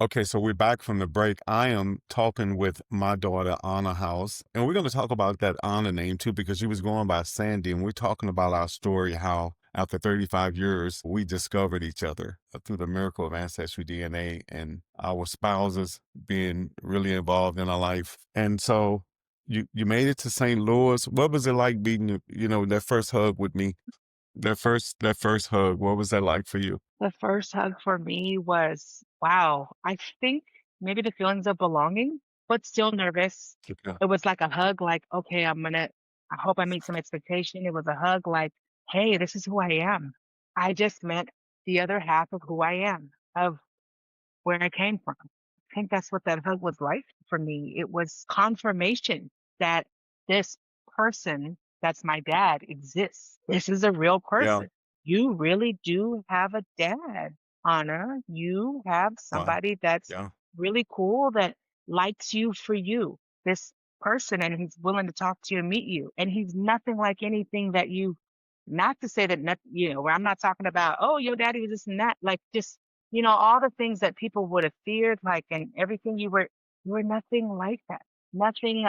Okay, so we're back from the break. I am talking with my daughter, Anna House, and we're going to talk about that Anna name too, because she was going by Sandy, and we're talking about our story, how after 35 years, we discovered each other through the miracle of Ancestry DNA and our spouses being really involved in our life. And so you made it to St. Louis. What was it like being, that first hug with me? That first hug, what was that like for you? The first hug for me was, wow, I think maybe the feelings of belonging, but still nervous. Okay. It was like a hug, like, okay, I hope I meet some expectation. It was a hug like, hey, this is who I am. I just met the other half of who I am, of where I came from. I think that's what that hug was like for me. It was confirmation that this person that's my dad exists. This is a real Yeah. person. You really do have a dad, Anna. You have Wow. somebody that's Yeah. really cool that likes you for you. This person, and he's willing to talk to you and meet you. And he's nothing like anything that you, not to say that, not, where I'm not talking about, oh, your daddy was this and that, like just all the things that people would have feared, like, and everything you were nothing like that. Nothing,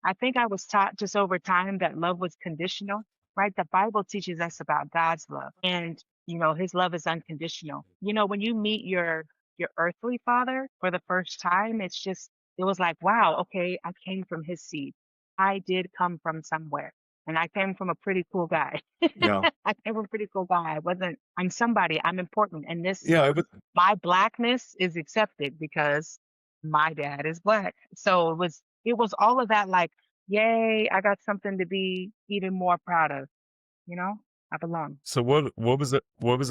I think I was taught just over time that love was conditional, right? The Bible teaches us about God's love and, his love is unconditional. When you meet your earthly father for the first time, it was like, wow, okay, I came from his seed. I did come from somewhere and I came from a pretty cool guy. Yeah. I came from a pretty cool guy. I'm somebody, I'm important. And Yeah. It was. my blackness is accepted because my dad is black. So it was all of that like, yay, I got something to be even more proud of, you know? I belong. So what was it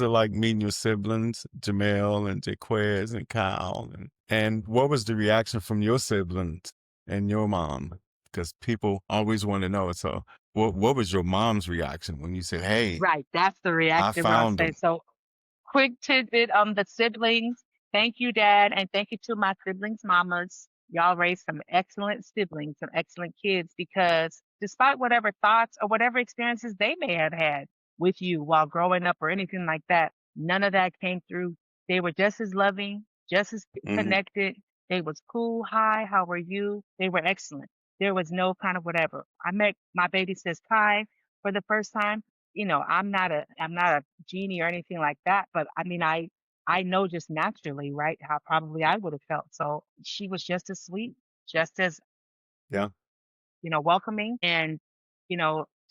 like meeting your siblings, Jamel and Jaquez and Kyle, and what was the reaction from your siblings and your mom? Because people always want to know. So what was your mom's reaction when you said, "Hey, Right. That's the I reaction we're on found stage. them"? So quick tidbit, the siblings. Thank you, Dad, and thank you to my siblings' mamas. Y'all raised some excellent siblings, some excellent kids, because despite whatever thoughts or whatever experiences they may have had with you while growing up or anything like that, none of that came through. They were just as loving, just as Hmm. connected. They was cool. Hi, how are you? They were excellent. There was no kind of whatever. I met my baby sis Kai for the first time. I'm not a genie or anything like that, but I mean, I know just naturally, right, how probably I would have felt. So she was just as sweet, just as, Yeah. welcoming and,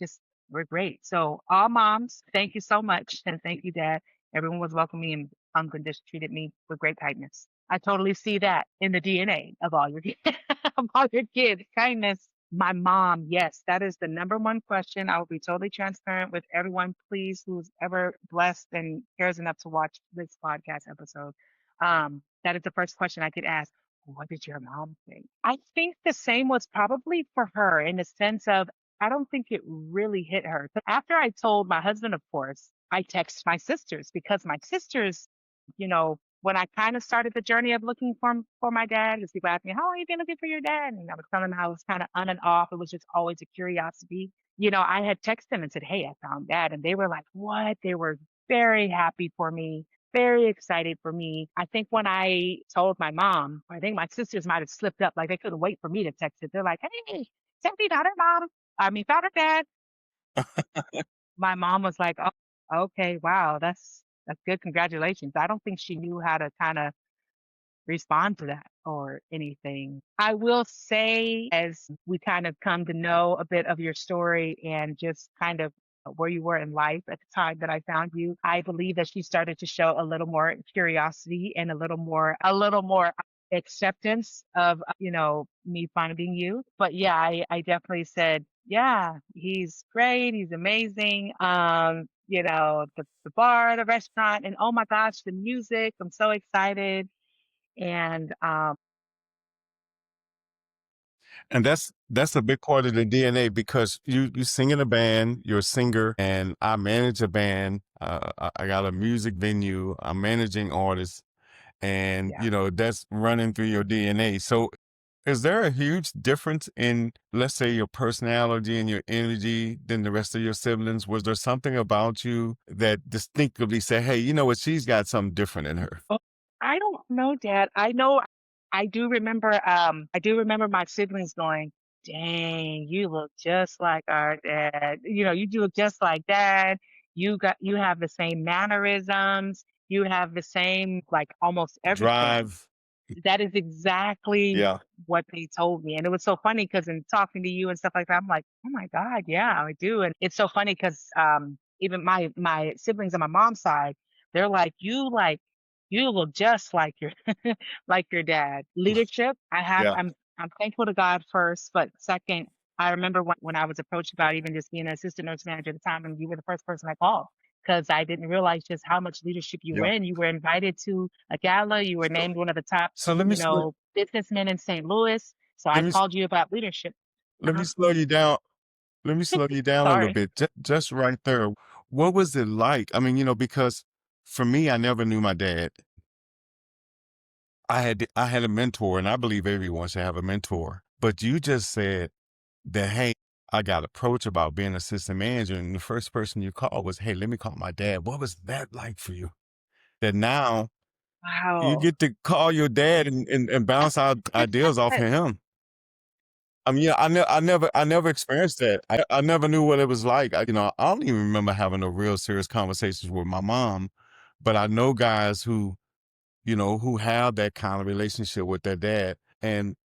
just we're great. So all moms, thank you so much. And thank you, Dad. Everyone was welcoming and unconditionally treated me with great kindness. I totally see that in the DNA of all your of all your kids. Kindness. My mom, yes, that is the number one question. I will be totally transparent with everyone, please, who's ever blessed and cares enough to watch this podcast episode. That is the first question I could ask. What did your mom think? I think the same was probably for her in the sense of I don't think it really hit her. But after I told my husband, of course, I text my sisters because my sisters, when I kind of started the journey of looking for my dad, because people ask me, how long you been looking for your dad? And I was telling them how I was kind of on and off. It was just always a curiosity. I had texted them and said, hey, I found dad. And they were like, what? They were very happy for me, very excited for me. I think when I told my mom, I think my sisters might have slipped up, like they couldn't wait for me to text it. They're like, hey, Sandy got her mom. I mean, found her dad. My mom was like, "Oh, okay, wow, that's good. Congratulations." I don't think she knew how to kind of respond to that or anything. I will say, as we kind of come to know a bit of your story and just kind of where you were in life at the time that I found you, I believe that she started to show a little more curiosity and a little more acceptance of, me finding you. But yeah, I definitely said, yeah, he's great. He's amazing. The bar, the restaurant, and oh my gosh, the music. I'm so excited and, And that's a big part of the DNA because you sing in a band, you're a singer, and I manage a band. I got a music venue. I'm managing artists, and yeah. that's running through your DNA. So, is there a huge difference in, let's say, your personality and your energy than the rest of your siblings? Was there something about you that distinctively said, "Hey, you know what? She's got something different in her." Oh, I don't No, Dad. I do remember my siblings going, "Dang, you look just like our dad. You do look just like dad. You have the same mannerisms. You have the same like almost everything." Drive. That is exactly Yeah. what they told me, and it was so funny because in talking to you and stuff like that, I'm like, "Oh my god, yeah, I do," and it's so funny 'cause, even my siblings on my mom's side, they're you look just like your like your dad." Leadership, Yeah. I'm thankful to God first, but second, I remember when I was approached about even just being an assistant nurse manager at the time, and you were the first person I called because I didn't realize just how much leadership you were Yeah. in. You were invited to a gala, you were So named one of the top so businessmen in St. Louis. So I let me called you about leadership. let me Uh-huh. slow you down. Let me slow you down a little Sorry. bit. Just right there. What was it like? I mean, because for me, I never knew my dad. I had a mentor, and I believe everyone should have a mentor. But you just said that, hey, I got approached about being assistant manager, and the first person you called was, hey, let me call my dad. What was that like for you? That now you Wow. get to call your dad and bounce out ideas off of him. I mean, yeah, I never experienced that. I never knew what it was like. I don't even remember having no real serious conversations with my mom, but I know guys who have that kind of relationship with their dad. And,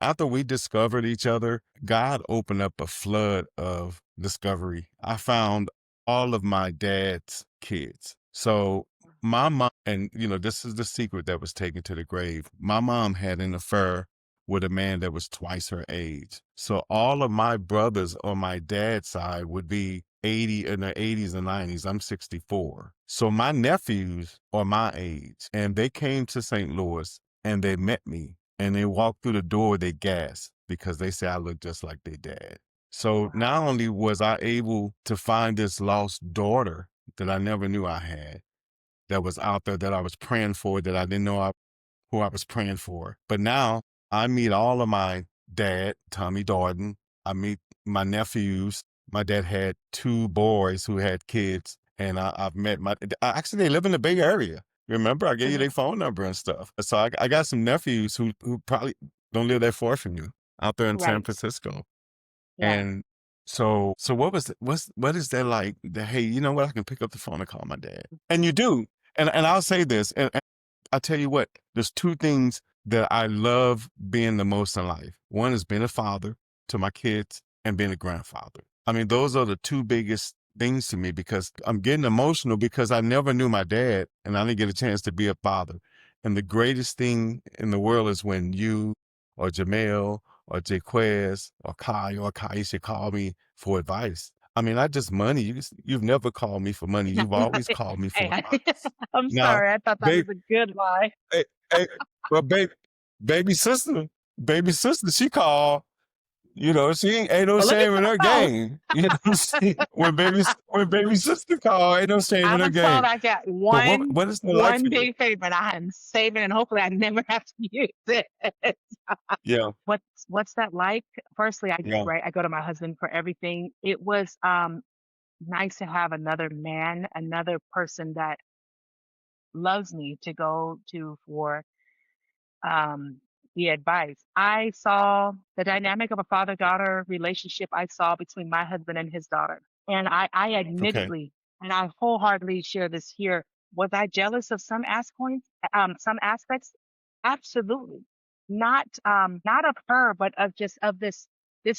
after we discovered each other, God opened up a flood of discovery. I found all of my dad's kids. So my mom, and this is the secret that was taken to the grave. My mom had an affair with a man that was twice her age. So all of my brothers on my dad's side would be 80 in their 80s and 90s. I'm 64. So my nephews are my age and they came to St. Louis and they met me and they walked through the door, they gasped because they say I look just like their dad. So not Wow. only was I able to find this lost daughter that I never knew I had, that was out there that I was praying for, that I didn't know who I was praying for. But now I meet all of my dad, Tommy Darden. I meet my nephews. My dad had two boys who had kids, and I've met actually, they live in the Bay Area. Remember, I gave you their Mhm. phone number and stuff. So I got some nephews who probably don't live that far from you out there in San Right. Francisco. Yeah. And so what is that like? That, hey, you know what? I can pick up the phone and call my dad, and you do. And I'll say this, and I tell you what, there's two things that I love being the most in life. One is being a father to my kids and being a grandfather. I mean, those are the two biggest things to me because I'm getting emotional because I never knew my dad and I didn't get a chance to be a father. And the greatest thing in the world is when you or Jamel or Jaquez or Kai or Kaisha call me for advice. I mean, not just money. You've never called me for money. You've always called me for Hey, advice. I'm Now, sorry. I thought that was babe, a good lie. hey, hey, well, baby sister, she called. She ain't no Well, let me shame in her call. game. When baby sister called, ain't no shame I in her was told game. I got But what is that like one for you? big favor, and I am saving, and hopefully I never have to use it. Yeah, What's that like? Firstly, yeah, I go to my husband for everything. It was nice to have another man, another person that loves me to go to for um, the advice. I saw the dynamic of a father-daughter relationship I saw between my husband and his daughter. And I okay, admittedly, and I wholeheartedly share this here, was I jealous of some aspects? Absolutely. Not of her, but of this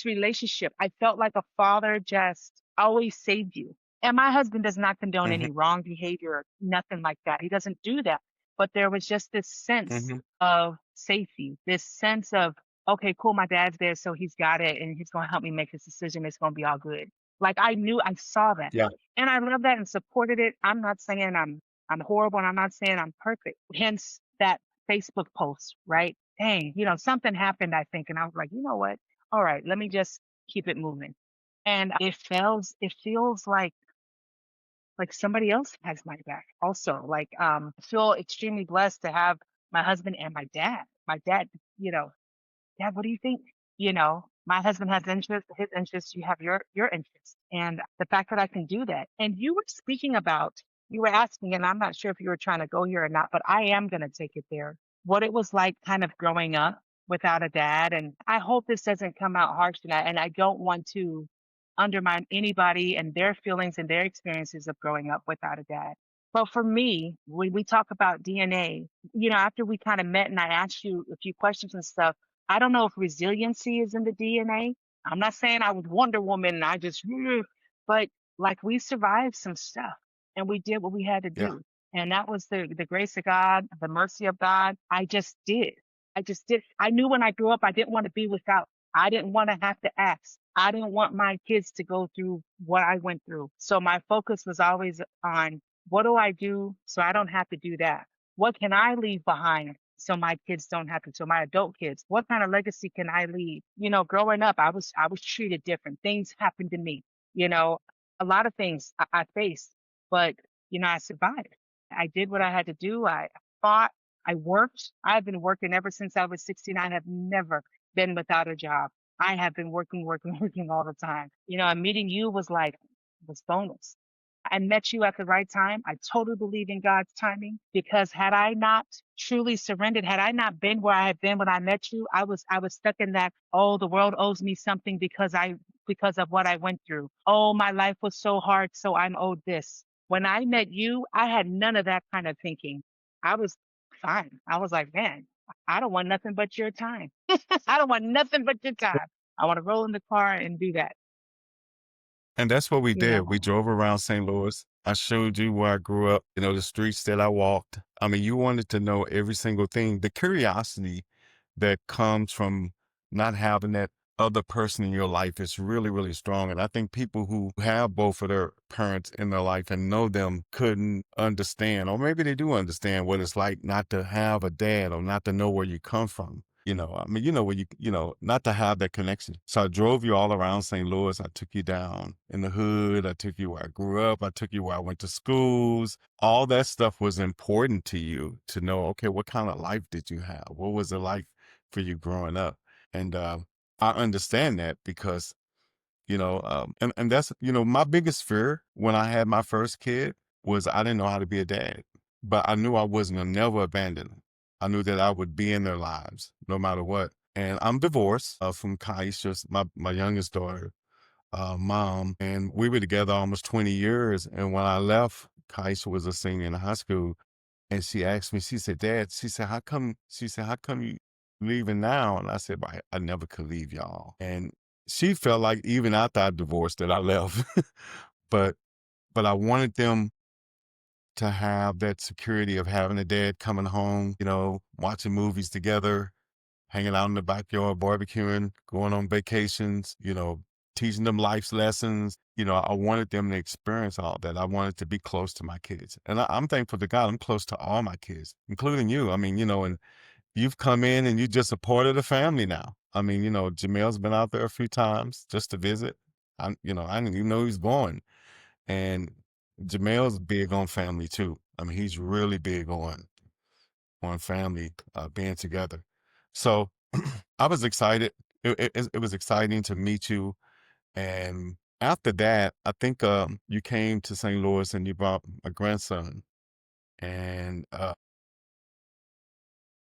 relationship. I felt like a father just always saved you. And my husband does not condone hmm any wrong behavior, nothing like that. He doesn't do that. But there was just this sense hmm of safety, this sense of, okay, cool, my dad's there, so he's got it and he's gonna help me make this decision. It's gonna be all good. Like I knew I saw that. yeah, And I love that and supported it. I'm not saying I'm horrible and I'm not saying I'm perfect. Hence that Facebook post, right? Dang, something happened, I think. And I was like, you know what? All right, let me just keep it moving. And it feels like somebody else has my back also. Like, I feel extremely blessed to have my husband and my dad. My dad, you know, "Dad, what do you think?" My husband has interests, his interests, you have your interests. And the fact that I can do that. And you were speaking about You were asking, and I'm not sure if you were trying to go here or not, but I am going to take it there. What it was like kind of growing up without a dad. And I hope this doesn't come out harsh, and I don't want to undermine anybody and their feelings and their experiences of growing up without a dad. But for me, when we talk about DNA, after we kind of met and I asked you a few questions and stuff, I don't know if resiliency is in the DNA. I'm not saying I was Wonder Woman and I just, but like we survived some stuff and we did what we had to Yeah. do. And that was the grace of God, the mercy of God. I just did. I just did. I knew when I grew up, I didn't want to be without. I didn't want to have to ask. I didn't want my kids to go through what I went through. So my focus was always on what do I do so I don't have to do that? What can I leave behind so my kids don't have to, so my adult kids, what kind of legacy can I leave? Growing up, I was treated different. Things happened to me, you know, a lot of things I faced, but I survived. I did what I had to do. I fought, I worked. I've been working ever since I was 16. I have never been without a job. I have been working, working, working all the time. And meeting you was bonus. I met you at the right time. I totally believe in God's timing because had I not truly surrendered, had I not been where I had been when I met you, I was stuck in that, oh, the world owes me something because of what I went through. Oh, my life was so hard, so I'm owed this. When I met you, I had none of that kind of thinking. I was fine. I was like, man, I don't want nothing but your time. I don't want nothing but your time. I want to roll in the car and do that, And that's what we you did. We know. drove around St. Louis. I showed you where I grew up, the streets that I walked. I mean, you wanted to know every single thing. The curiosity that comes from not having that other person in your life is really, really strong. And I think people who have both of their parents in their life and know them couldn't understand, or maybe they do understand what it's like not to have a dad or not to know where you come from. I mean, where not to have that connection. So I drove you all around St. Louis. I took you down in the hood. I took you where I grew up. I took you where I went to schools. All that stuff was important to you to know, okay, what kind of life did you have? What was it like for you growing up? And I understand that because, and that's, my biggest fear when I had my first kid was I didn't know how to be a dad, but I knew I wasn't gonna never abandon them. I knew that I would be in their lives no matter what. And I'm divorced from Kaisha's, my youngest daughter, mom, and we were together almost 20 years. And when I left, Kaisha was a senior in high school. And she asked me, she said, Dad, how come you leaving now? And I said, I never could leave y'all. And she felt like even after I divorced that I left. but but I wanted them to have that security of having a dad coming home, watching movies together, hanging out in the backyard, barbecuing, going on vacations, teaching them life's lessons. I wanted them to experience all that. I wanted to be close to my kids. And I'm thankful to God, I'm close to all my kids, including you. I mean, and you've come in and you're just a part of the family now. I mean, Jamel's been out there a few times just to visit. I didn't even know he was born. And Jamel's big on family too. I mean, he's really big on family being together. So I was excited. It was exciting to meet you. And after that, I think you came to St. Louis and you brought a grandson. And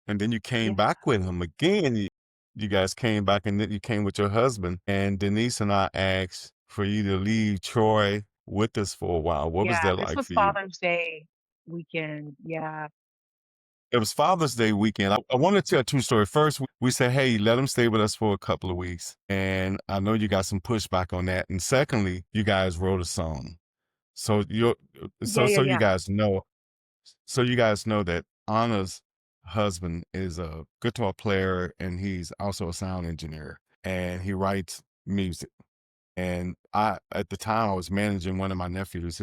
and then you came Yeah. back with him again. You guys came back and then you came with your husband. And Denise and I asked for you to leave Troy with us for a while. What was Yeah, that this like was for you? Father's Day weekend. Yeah. It was Father's Day weekend. I want to tell a true story. First, we said, hey, let him stay with us for a couple of weeks. And I know you got some pushback on that. And secondly, you guys wrote a song. So you Yeah, yeah, so you yeah. guys know that Anna's husband is a guitar player and he's also a sound engineer and he writes music. And at the time I was managing one of my nephews.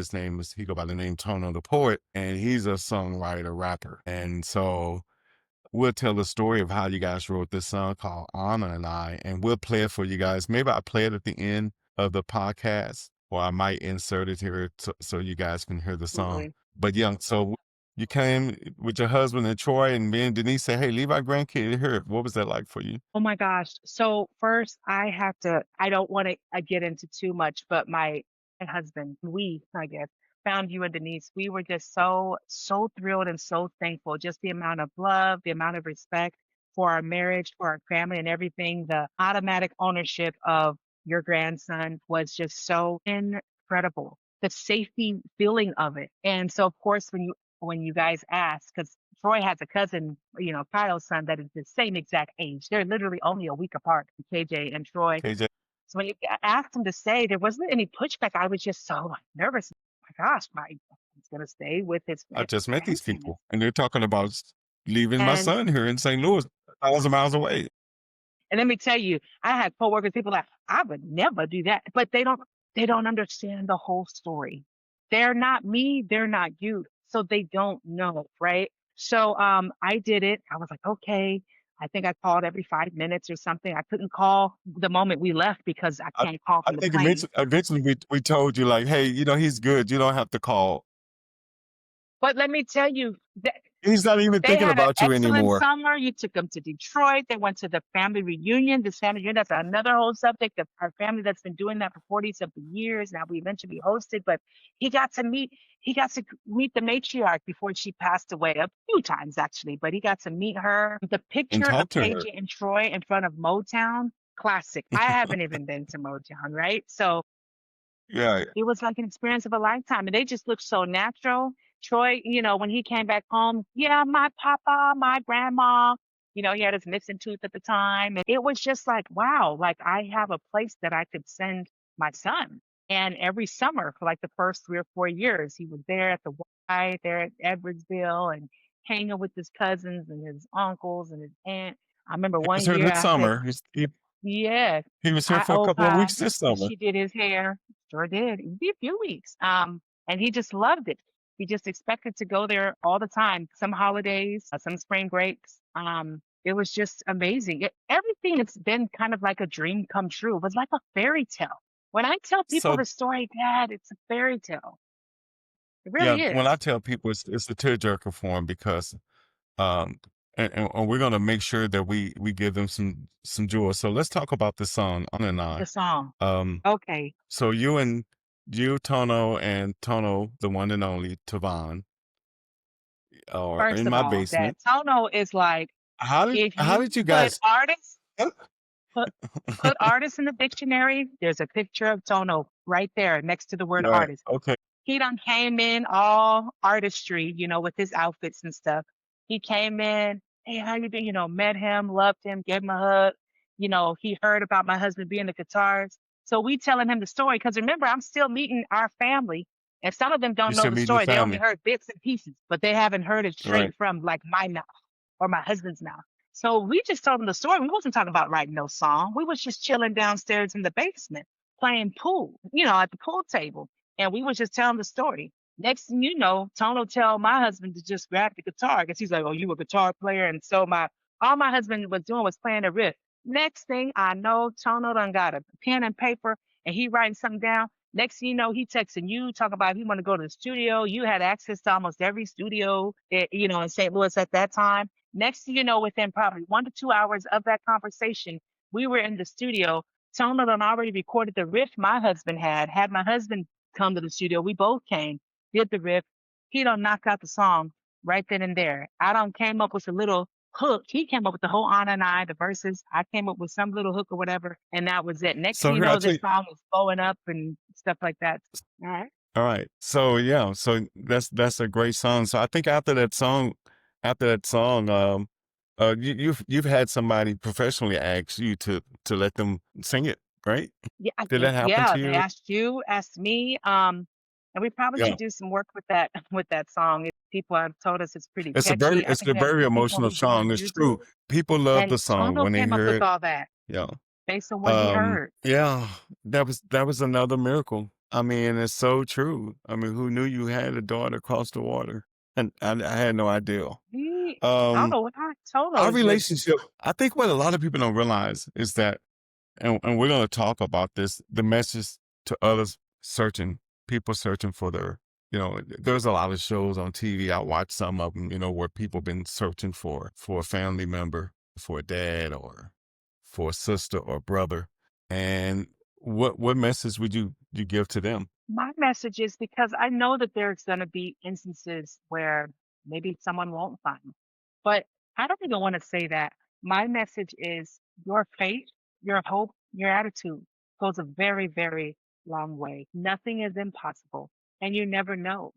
He go by the name Tono the Poet, and he's a songwriter, rapper. And so we'll tell the story of how you guys wrote this song called Anna and I, and we'll play it for you guys. Maybe I'll play it at the end of the podcast, or I might insert it here so you guys can hear the song. Absolutely. But yeah, so you came with your husband and Troy, and me and Denise said, hey, leave our grandkid here. What was that like for you? Oh my gosh. So first I don't want to get into too much, but my husband, I guess, found you and Denise, we were just so, so thrilled and so thankful. Just the amount of love, the amount of respect for our marriage, for our family, and everything. The automatic ownership of your grandson was just so incredible. The safety feeling of it. And so, of course, when you guys ask, because Troy has a cousin, Kyle's son, that is the same exact age. They're literally only a week apart, KJ and Troy. KJ, So when you asked him to stay, there wasn't any pushback. I was just so like, nervous. My gosh, he's gonna stay with his I just met these grandparents. people, and they're talking about leaving my And son here in St. Louis, 1,000 miles away. And let me tell you, I had coworkers, people like, I would never do that. But they don't understand the whole story. They're not me, they're not you. So they don't know, right? So I did it. I was like, okay. I think I called every 5 minutes or something. I couldn't call the moment we left because I I can't call I from the think plane. eventually we told you like, "Hey, he's good. You don't have to call. But let me tell you, He's not even they thinking had an about you excellent anymore." summer. You took them to Detroit. They went to the family reunion. This family reunion, that's another whole subject of our family that's been doing that for 40 something years. Now we eventually hosted, but he got to meet he got to meet the matriarch before she passed away a few times actually, but he got to meet her. The And picture of talk to her. KJ and Troy in front of Motown, classic. I haven't even been to Motown, right? So Yeah, it was like an experience of a lifetime, and they just looked so natural. Troy, when he came back home, yeah, my papa, my grandma, he had his missing tooth at the time. And it was just like, wow, like I have a place that I could send my son. And every summer for like the first 3 or 4 years, he was there at the Y, there at Edwardsville and hanging with his cousins and his uncles and his aunt. I remember he was one here year this I said, summer. yes, He was here I for a owe couple of Pa, weeks this and summer. she did his hair. Sure did. It'd be a few weeks. And he just loved it. He just expected to go there all the time. Some holidays, some spring breaks. It was just amazing. Everything has been kind of like a dream come true. It was like a fairy tale. When I tell people So the story, Dad, it's a fairy tale. It yeah, really when I is. tell people it's a tearjerker for 'em because um and we're gonna make sure that we give them some joy. So let's talk about the song On and The I. song. Um Okay. so you, Tono, and Tono, the one and only Tavon, are First in of my all, that basement. Tono is like, if How you did you put guys artists Put put artist in the dictionary, there's a picture of Tono right there next to the word Right. artist. Okay. He done came in all artistry, with his outfits and stuff. He came in, "Hey, how you doing?" Met him, loved him, gave him a hug. He heard about my husband being the guitarist. So we telling him the story because remember, I'm still meeting our family, and some of them You don't know still the meeting the story. They only family. heard bits and pieces, but they haven't heard it Right. straight from like my mouth or my husband's mouth. So we just told him the story. We wasn't talking about writing no song. We was just chilling downstairs in the basement, playing pool, at the pool table. And we was just telling the story. Next thing you know, Tono tell my husband to just grab the guitar because he's like, "Oh, you a guitar player?" And so all my husband was doing was playing a riff. Next thing I know, Tono done got a pen and paper and he writing something down. Next thing you know, he texting you, talking about if he want to go to the studio. You had access to almost every studio, in St. Louis at that time. Next thing you know, within probably 1 to 2 hours of that conversation, we were in the studio. Tona done already recorded the riff my husband had my husband come to the studio. We both came, did the riff. He done knocked out the song right then and there. I done came up with a little hook. He came up with the whole on and I, the verses. I came up with some little hook or whatever, and that was it. Next So thing you here I know, tell this you. song is blowing up and stuff like that. All right. All right. So yeah, so that's a great song. So I think after that song, you've had somebody professionally ask you to let them sing it, right? Yeah, I Did think that happen yeah, to they you? asked you, asked me, and we probably Yeah. should do some work with that with that song. People have told us it's pretty It's a very catchy. I it's think a we have very some people emotional who do it on song. It's YouTube. true. People love And the song Tono when they came up hear with it. all that Yeah. based on what he heard. Yeah, that was another miracle. I mean, it's so true. I mean, who knew you had a daughter across the water? And I had no idea. He, I don't Um, know what Tono our is just relationship, I think what a lot of people don't realize is that, and we're going to talk about this, the message to others searching, people searching for there's a lot of shows on TV. I watch some of them, where people been searching for a family member, for a dad or for a sister or brother. And what message would you give to them? My message is because I know that there's going to be instances where maybe someone won't find, but I don't even want to say that. My message is your faith, your hope, your attitude goes a very, very long way. Nothing is impossible, and you never know.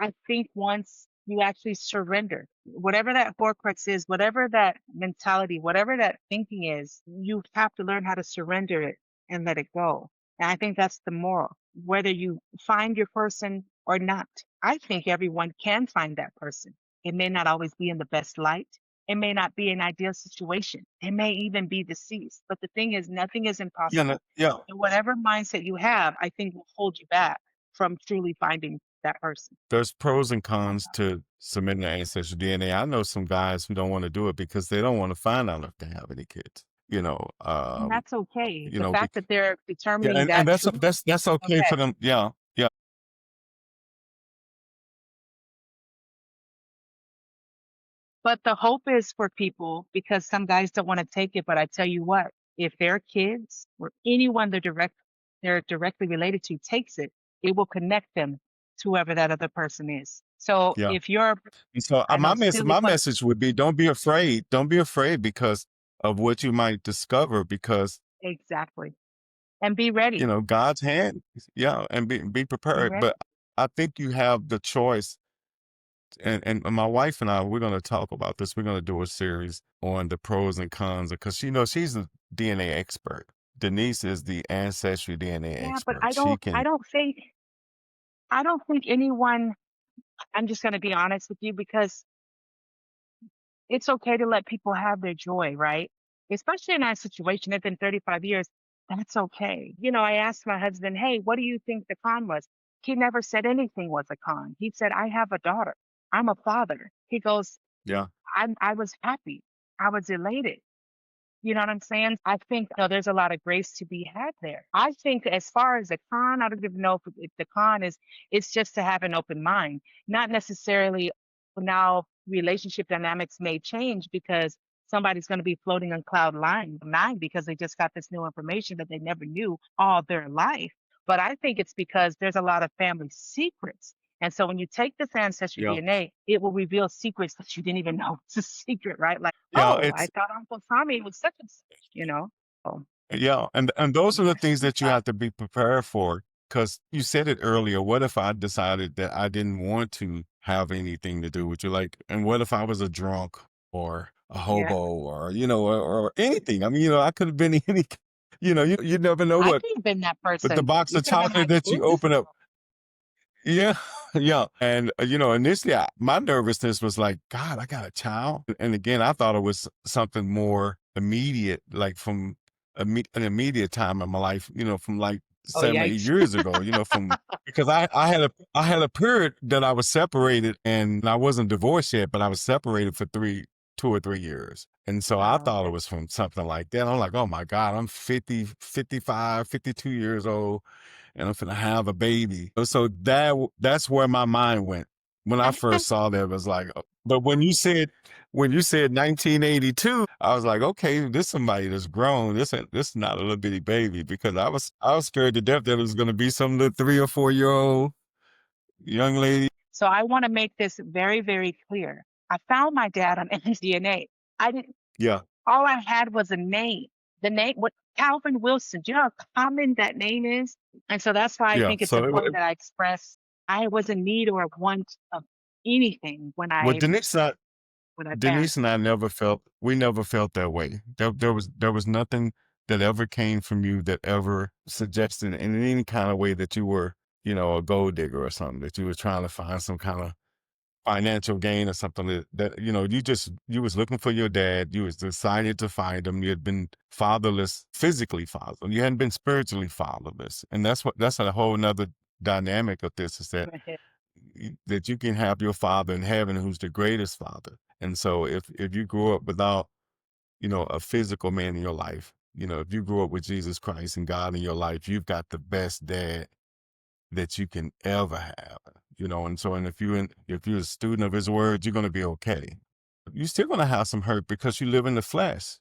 I think once you actually surrender, whatever that horcrux is, whatever that mentality, whatever that thinking is, you have to learn how to surrender it and let it go. And I think that's the moral. Whether you find your person or not, I think everyone can find that person. It may not always be in the best light. It may not be an ideal situation. It may even be deceased. But the thing is, nothing is Yeah, impossible. yeah. And whatever mindset you have, I think will hold you back from truly finding that person. There's pros and cons to submitting the ancestry DNA. I know some guys who don't want to do it because they don't want to find out if they have any kids. And that's okay. The fact Bec that they're yeah, determining and that truth, that's okay okay. for them. Yeah, yeah, But the hope is for people because some guys don't want to take it. But I tell you what, if their kids or anyone they're directly related to takes it, it will connect them to whoever that other person is. So yeah. if you're, And so I know silly my question, message would be, don't be afraid. Don't be afraid because of what you might discover because, exactly. And be ready. God's hand, yeah, and be Be prepared. ready. But I think you have the choice. And my wife and I, we're going to talk about this. We're going to do a series on the pros and cons because she's a DNA expert. Denise is the ancestry DNA Yeah, but expert. She can, I don't think anyone, I'm just going to be honest with you because it's okay to let people have their joy, right? Especially in that situation, it's been 35 years. That's okay. I asked my husband, hey, what do you think the con was? He never said anything was a con. He said, I have a daughter. I'm a father. He goes, yeah, I was happy. I was elated. You know what I'm saying? I think there's a lot of grace to be had there. I think as far as the con, I don't even know if the con is it's just to have an open mind, not necessarily now relationship dynamics may change because somebody's going to be floating on cloud nine because they just got this new information that they never knew all their life. But I think it's because there's a lot of family secrets. And so when you take this ancestry yeah, DNA, it will reveal secrets that you didn't even know it's a secret, right? Like, yeah. oh, I It's thought Uncle Tommy was such and such. Oh, Yeah, and those are the yes, things that you uh, have to be prepared for. Because you said it earlier. What if I decided that I didn't want to have anything to do with you? Like, and what if I was a drunk or a yeah. hobo or or anything? I mean, I could have been any. You never know I what. could have been that But the person. box You of could have been chocolate my that you boo. open up, yeah, yeah. And, initially my nervousness was like, God, I got a child. And again, I thought it was something more immediate, like from an immediate time in my life, from like Oh, 7 or 8 yikes. years ago, because I had a period that I was separated and I wasn't divorced yet, but I was separated for 2 or 3 years. And so I Oh, thought it okay. was from something like that. I'm like, oh my God, I'm 50, 55, 52 years old and I'm finna have a baby. So that's where my mind went when I first saw that. It was like, but when you said 1982, I was like, okay, this somebody that's grown. This is not a little bitty baby because I was scared to death that it was gonna be some little 3 or 4 year old young lady. So I want to make this very, very clear. I found my dad on DNA. I didn't. Yeah, All I had was a name. The name, what Calvin Wilson. Do you know how common that name is? And so that's why I yeah. think it's So important that I express I was in need or want of anything well, when I Denise passed. and I we never felt that way. There was nothing that ever came from you that ever suggested in any kind of way that you were, a gold digger or something, that you were trying to find some kind of financial gain or something that you was looking for your dad. You was decided to find him. You had been fatherless, physically fatherless. You hadn't been spiritually fatherless. And that's a whole nother dynamic of this is that you can have your father in heaven who's the greatest father. And so if you grew up without, a physical man in your life, if you grew up with Jesus Christ and God in your life, you've got the best dad that you can ever have. And so and if you're a student of his word, you're gonna be okay. You're still gonna have some hurt because you live in the flesh.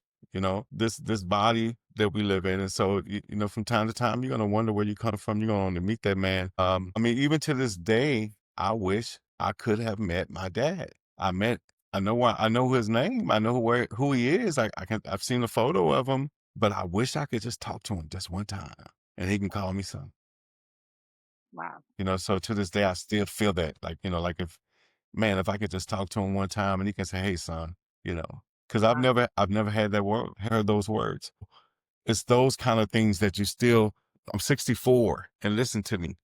this body that we live in. And so, from time to time, you're gonna wonder where you come from. You're gonna meet that man. I mean, even to this day, I wish I could have met my dad. I met, I know his name. I know who he is. I've seen a photo of him, but I wish I could just talk to him just one time, and he can call me son. Wow. So to this day, I still feel that, like, like if I could just talk to him one time and he can say, "Hey, son," because Wow. I've never had heard those words. It's those kind of things that I'm 64 and listen to me.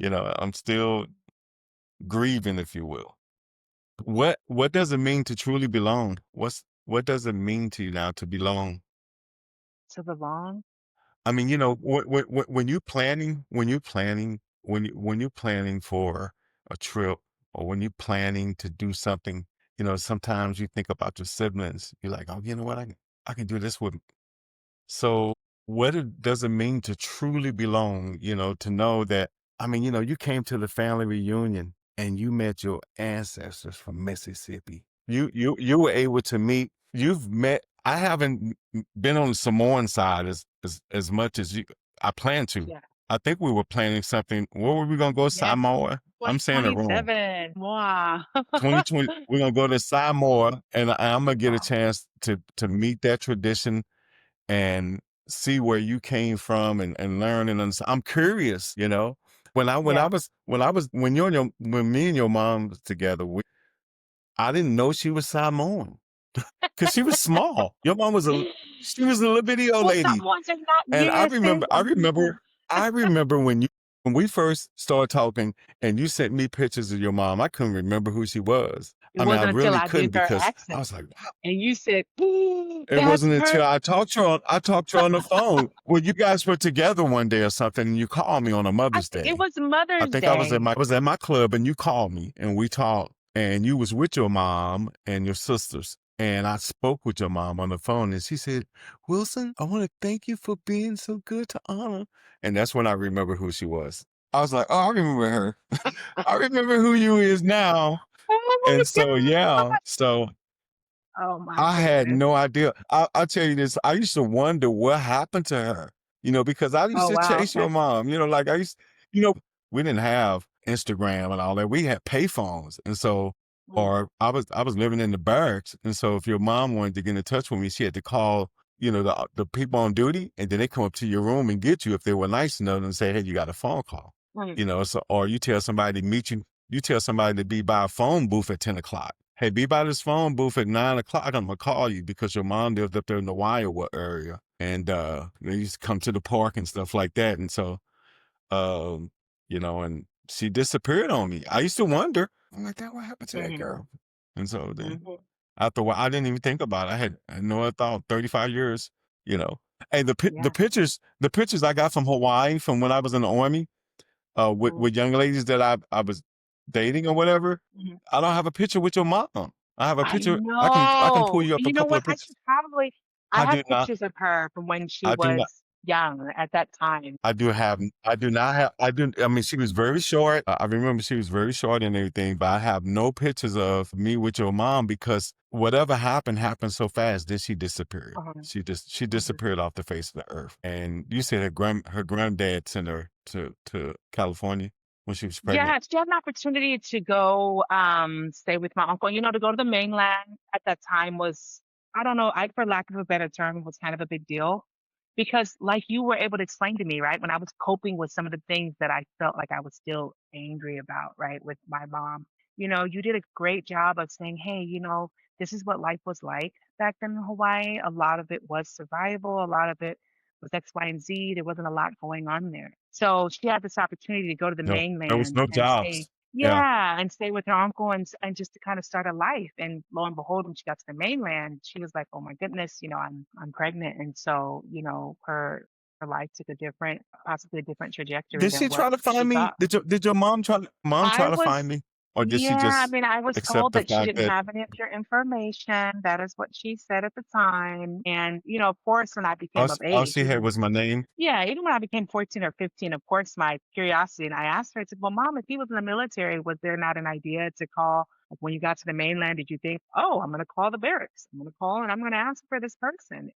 I'm still grieving, if you will. What does it mean to truly belong? What does it mean to you now to belong? To belong. I mean, when you're planning for a trip or when you're planning to do something, sometimes you think about your siblings. You're like, oh, you know what? I can do this with. So does it mean to truly belong? To know that, I mean, you came to the family reunion and you met your ancestors from Mississippi. You were able to meet, you've met, I haven't been on the Samoan side as much as I plan to. Yeah. I think we were planning something. Where were we going to go? Yes. Samoa? I'm saying it wrong. 2027. Wow. 2020, we're going to go to Samoa and I'm going to get a Wow. chance to meet that tradition and see where you came from and learn and understand. I'm curious, Yeah. when me and your mom was together, I didn't know she was Samoan because she was small. Your mom she was a little bitty old Well, lady. someone's are not And yes, there's some people. I remember when we first started talking and you sent me pictures of your mom, I couldn't remember who she was. It I mean, I wasn't until really I couldn't did her because I accent was like, and you said, "Ooh, it that's wasn't her." until I talked to her on the phone. Well, you guys were together one day or something, and you called me on a I Mother's think it Day. was I Mother's think I was Day. at my club, and you called me, and we talked, and you was with your mom and your sisters, and I spoke with your mom on the phone, and she said, "Wilson, I want to thank you for being so good to Anna," and that's when I remember who she was. I was like, "Oh, I remember her. I remember who you is now." Oh my And so, yeah, god. so Oh my I had goodness. no idea. I'll tell you this. I used to wonder what happened to her, because I used Oh to wow, chase your okay. mom, like you know, we didn't have Instagram and all that. We had payphones. And so, Mm, or I was living in the barracks. And so if your mom wanted to get in touch with me, she had to call, the people on duty and then they come up to your room and get you if they were nice enough and say, hey, you got a phone call, mm, so, or you tell somebody to meet you, you tell somebody to be by a phone booth at 10 o'clock. Hey, be by this phone booth at 9 o'clock. I'm gonna call you because your mom lived up there in the Iowa area, and they used to come to the park and stuff like that. And so, um, and she disappeared on me. I used to wonder. I'm like, that what happened to that mhm, girl? And so then mhm. after a while, I didn't even think about it. I had no other thought. 35 years, you know. Hey, Yeah. the pictures I got from Hawaii from when I was in the army, Mhm, with young ladies that I was dating or whatever. mhm. I don't have a picture with your mom. I have a I picture. I can pull know. you up a You know couple what? of I pictures. should probably I I have do not. pictures of her from when she I do not. was young at that time. I do not have. I mean, she was very short. I remember she was very short and everything, but I have no pictures of me with your mom because whatever happened so fast. Then she disappeared. Uh-huh. She Mhm. disappeared off the face of the earth. And you said her granddad sent her to California when she was pregnant. Yeah, she had an opportunity to go, stay with my uncle. You know, to go to the mainland at that time was, I don't know, for lack of a better term, was kind of a big deal because, like you were able to explain to me, right, when I was coping with some of the things that I felt like I was still angry about, right, with my mom, you did a great job of saying, hey, this is what life was like back then in Hawaii. A lot of it was survival, a lot of it was X, Y, and Z. There wasn't a lot going on there. So she had this opportunity to go to the No, there was mainland no and stay, jobs. Yeah. yeah, and stay with her uncle and just to kind of start a life. And lo and behold, when she got to the mainland, she was like, "Oh my goodness, I'm pregnant." And so, her life took a different, possibly a different trajectory Did than she what try to she find me? thought. Did your mom try I to find was me? or did she Yeah, I just mean, I was accept told the that she fact didn't that have any of your information. That is what she said at the time. And, of course, when I became of all age, she had was my name? yeah, even when I became 14 or 15, of course, my curiosity, and I asked her, I said, well, mom, if he was in the military, was there not an idea to call? Like when you got to the mainland, did you think, oh, I'm going to call the barracks? I'm going to call and I'm going to ask for this person.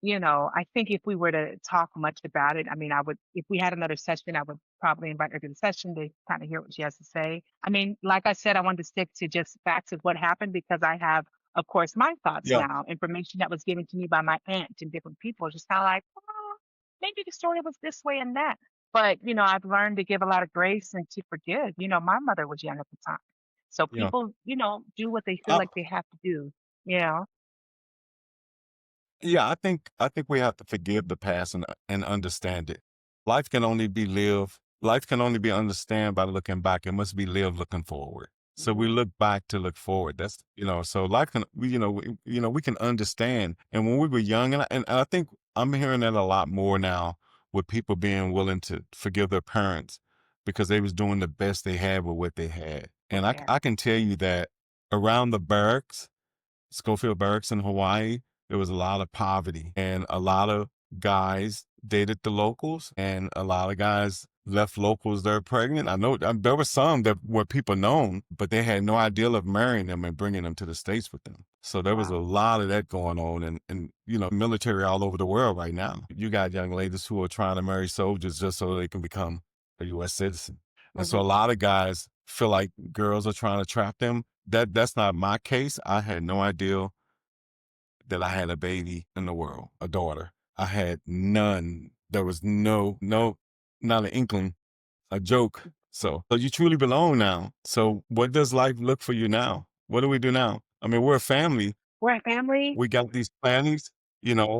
I think if we were to talk much about it, I mean, if we had another session, I would probably invite her to the session to kind of hear what she has to say. I mean, like I said, I wanted to stick to just facts of what happened because I have, of course, my thoughts Yeah, now, information that was given to me by my aunt and different people, just kind of like, well, maybe the story was this way and that. But, I've learned to give a lot of grace and to forgive. My mother was young at the time. So yeah. people, do what they feel I like they have to do, you know? Yeah, I think we have to forgive the past and understand it. Life can only be understood by looking back. It must be lived looking forward. So we Mhm. look back to look forward. So life can, we can understand. And when we were young, and I think I'm hearing that a lot more now with people being willing to forgive their parents because they was doing the best they had with what they had. What And they have. I can tell you that around the barracks, Schofield Barracks in Hawaii, there was a lot of poverty and a lot of guys dated the locals and a lot of guys left locals that are pregnant. I know there were some that were people known, but they had no idea of marrying them and bringing them to the States with them. So there was a Wow. lot of that going on and military all over the world right now. You got young ladies who are trying to marry soldiers just so they can become a US citizen. And so a Mhm. lot of guys feel like girls are trying to trap them. That's not my case. I had no idea that I had a baby in the world, a daughter. I had none. There was no, not an inkling, a joke. So you truly belong now. So what does life look for you now? What do we do now? I mean, we're a family. We're a family. We got these plannings, you know.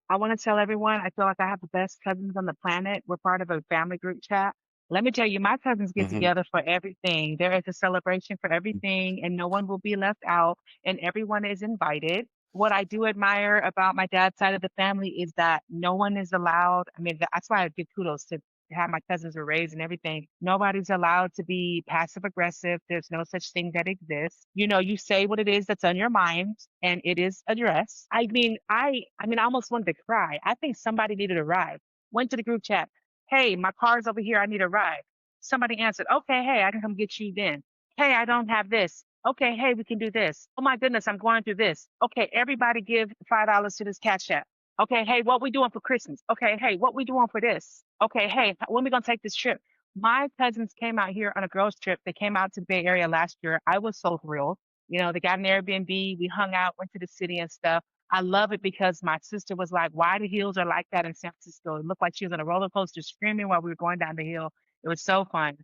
I want to tell everyone I feel like I have the best cousins on the planet. We're part of a family group chat. Let me tell you, my cousins get Mhm. together for everything. There is a celebration for everything, and no one will be left out, and everyone is invited. What I do admire about my dad's side of the family is that no one is allowed. I mean, that's why I give kudos to how my cousins were raised and everything. Nobody's allowed to be passive aggressive. There's no such thing that exists. You say what it is that's on your mind and it is addressed. I almost wanted to cry. I think somebody needed a ride. Went to the group chat. Hey, my car's over here. I need a ride. Somebody answered, okay, hey, I can come get you then. Hey, I don't have this. Okay, hey, we can do this. Oh my goodness, I'm going through this. Okay, everybody give $5 to this cash app. Okay, hey, what we doing for Christmas? Okay, hey, what we doing for this? Okay, hey, when we gonna take this trip? My cousins came out here on a girls' trip. They came out to the Bay Area last year. I was so thrilled. They got an Airbnb. We hung out, went to the city and stuff. I love it because my sister was like, "Why the hills are like that in San Francisco?" It looked like she was on a roller coaster screaming while we were going down the hill. It was so fun.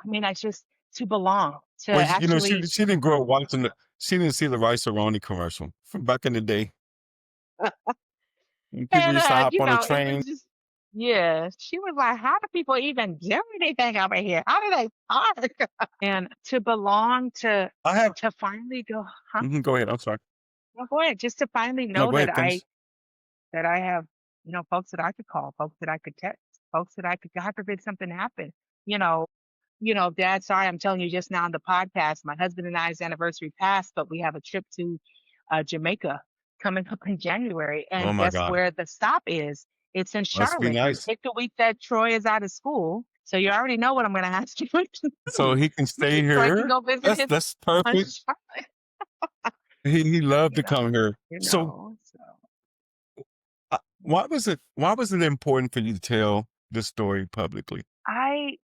I mean, I just to belong, to Well, actually she didn't grow up watching she didn't see the Rice Aroni commercial from back in the day when people and used to hop on a it train. was just yeah. She was like, "How do people even do anything over here? How do they park?" And to belong I have, to finally go, huh? go ahead. I'm sorry. No, go ahead. Just to finally No, know go ahead. Finish. that I have, folks that I could call, folks that I could text, folks that I could, God forbid something happen. You know, Dad, sorry, I'm telling you just now on the podcast, my husband and I's anniversary passed, but we have a trip to Jamaica coming up in January. Oh And my guess God. where the stop is? It's in Must be Charlotte. You nice. pick the week that Troy is out of school. So you already know what I'm going to ask you to So do. he can stay So I can here. go visit his That's on perfect. Charlotte, He loved you to know, come here. So so. why was it important for you to tell this story publicly? I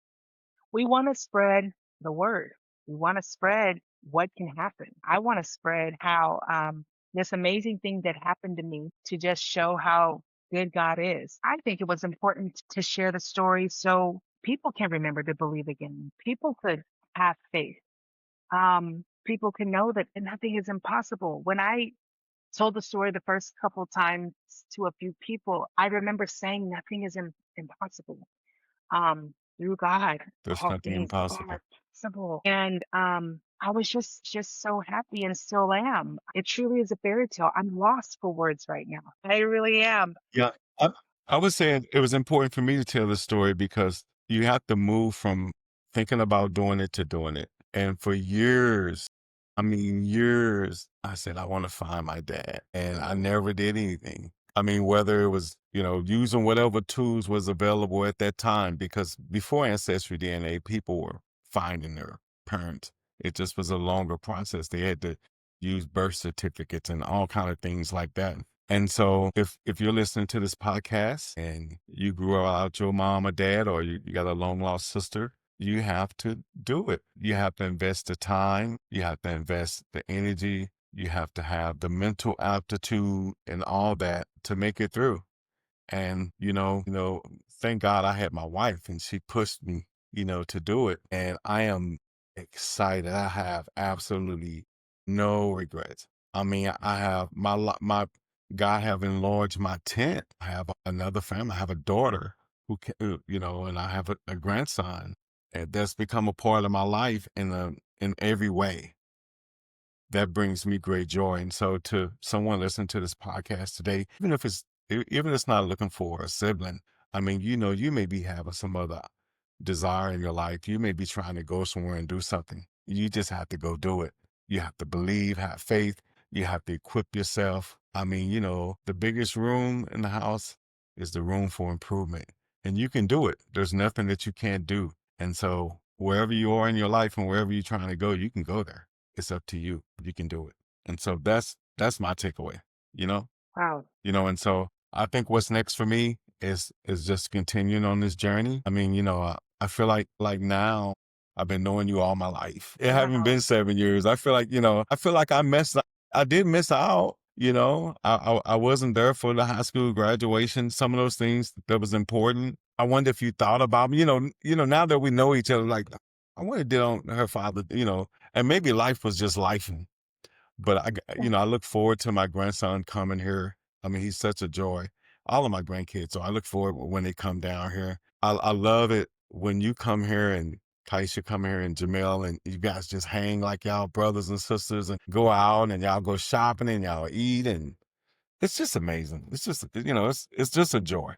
we want to spread the word. We want to spread what can happen. I want to spread how this amazing thing that happened to me to just show how good God is. I think it was important to share the story so people can remember to believe again. People could have faith. People can know that nothing is impossible. When I told the story the first couple times to a few people, I remember saying nothing is impossible. Through God, There's all nothing things impossible. are possible. And I was just so happy and still am. It truly is a fairy tale. I'm lost for words right now. I really am. Yeah. I, I was saying it was important for me to tell this story because you have to move from thinking about doing it to doing it. And for years, I mean, years, I said, I want to find my dad. And I never did anything. I mean, whether it was, using whatever tools was available at that time, because before Ancestry DNA, people were finding their parents. It just was a longer process. They had to use birth certificates and all kind of things like that. And so if you're listening to this podcast and you grew up without your mom or dad, or you got a long lost sister, you have to do it. You have to invest the time, you have to invest the energy, you have to have the mental aptitude and all that to make it through. And, thank God I had my wife and she pushed me, to do it. And I am excited. I have absolutely no regrets. I mean, I have my God have enlarged my tent. I have another family. I have a daughter and I have a grandson, and that's become a part of my life in every way. That brings me great joy. And so to someone listening to this podcast today, even if it's not looking for a sibling, I mean, you may be having some other desire in your life. You may be trying to go somewhere and do something. You just have to go do it. You have to believe, have faith. You have to equip yourself. I mean, the biggest room in the house is the room for improvement. And you can do it. There's nothing that you can't do. And so wherever you are in your life and wherever you're trying to go, you can go there. It's up to you. You can do it. And so that's my takeaway, you know? Wow. And so I think what's next for me is just continuing on this journey. I mean, I feel like now I've been knowing you all my life. It haven't Wow. been 7 years. I feel like, I did miss out. I wasn't there for the high school graduation. Some of those things that was important. I wonder if you thought about me, now that we know each other, like I wonder did on her father, and maybe life was just life. But I look forward to my grandson coming here. I mean, he's such a joy. All of my grandkids. So I look forward when they come down here. I love it when you come here and Kaisha come here and Jamel and you guys just hang like y'all brothers and sisters and go out and y'all go shopping and y'all eat, and it's just amazing. It's just it's just a joy.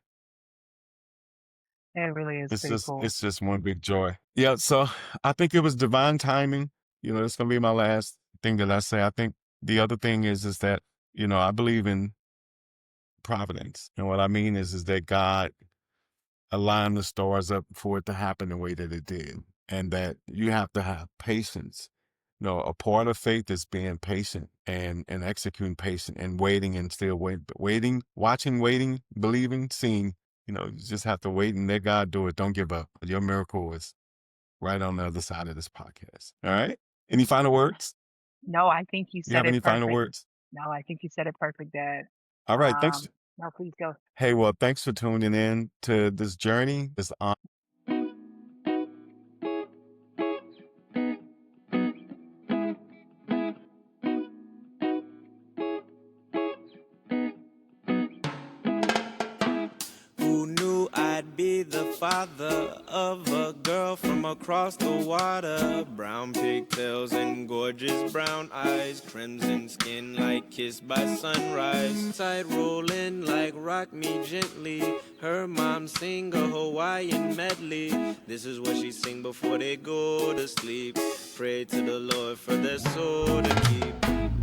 It really is It's pretty just cool. it's just one big joy. Yeah. So I think it was divine timing. It's gonna be my last thing that I say. I think the other thing is that I believe in providence, and what I mean is that God aligned the stars up for it to happen the way that it did, and that you have to have patience. A part of faith is being patient and executing patient and waiting and still waiting, watching, waiting, believing, seeing. You just have to wait and let God do it. Don't give up. Your miracle is right on the other side of this podcast. All right. Any final words? No, I think you You said have it any final perfect. words? No, I think you said it perfect, Dad. All right. Thanks. No, please go. Hey, well, thanks for tuning in to this journey. This Who knew I'd be the father of a girl from across the water? Brown pigtails and gorgeous brown eyes, crimson skin like kissed by sunrise. Side rolling like rock me gently. Her mom sing a Hawaiian medley. This is what she sing before they go to sleep. Pray to the Lord for their soul to keep.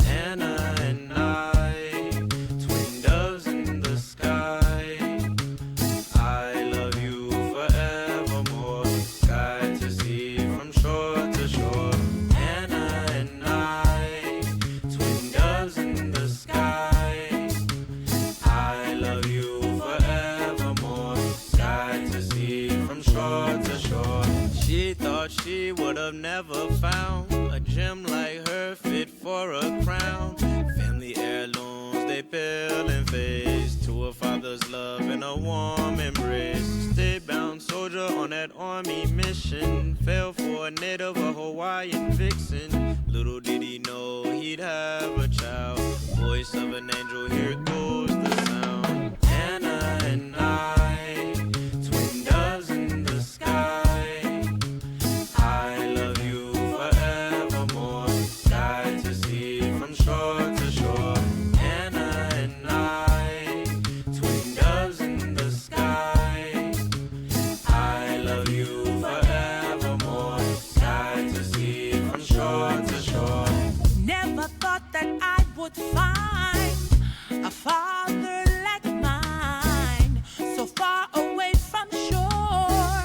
Anna and I, twin doves in the sky. I love you forevermore. Sky to sea from shore to shore. Anna and I, twin doves in the sky. I love you forevermore. Sky to sea from shore to shore. She thought she would have never found a gem like her fit for a crown. Family heirlooms, they pale and face to a father's love and a warm embrace. Stayed bound soldier on that army mission. Fell for a native, a Hawaiian vixen. Little did he know he'd have a child. Voice of an angel, here goes the sound. Anna and I, twin doves in the sky. I love you forevermore. Sky to sea from shore to shore. Anna and I, twin doves in the sky. I love you forevermore. would find a father like mine, so far away from shore.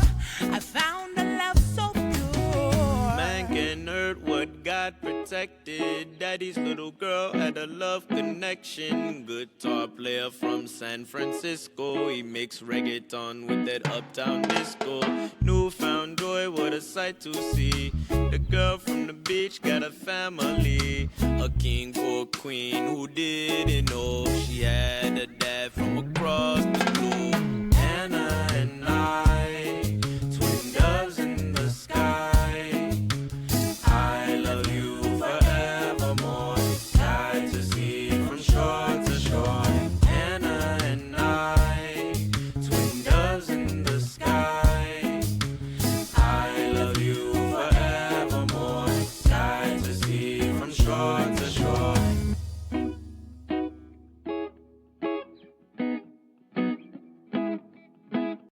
I found a love so pure. Man can hurt what God protected. Daddy's little girl had a love connection. Guitar player from San Francisco. He makes reggaeton with that uptown disco. Newfound joy, what a sight to see. The girl from the beach got a family. A king for a queen who didn't know she had a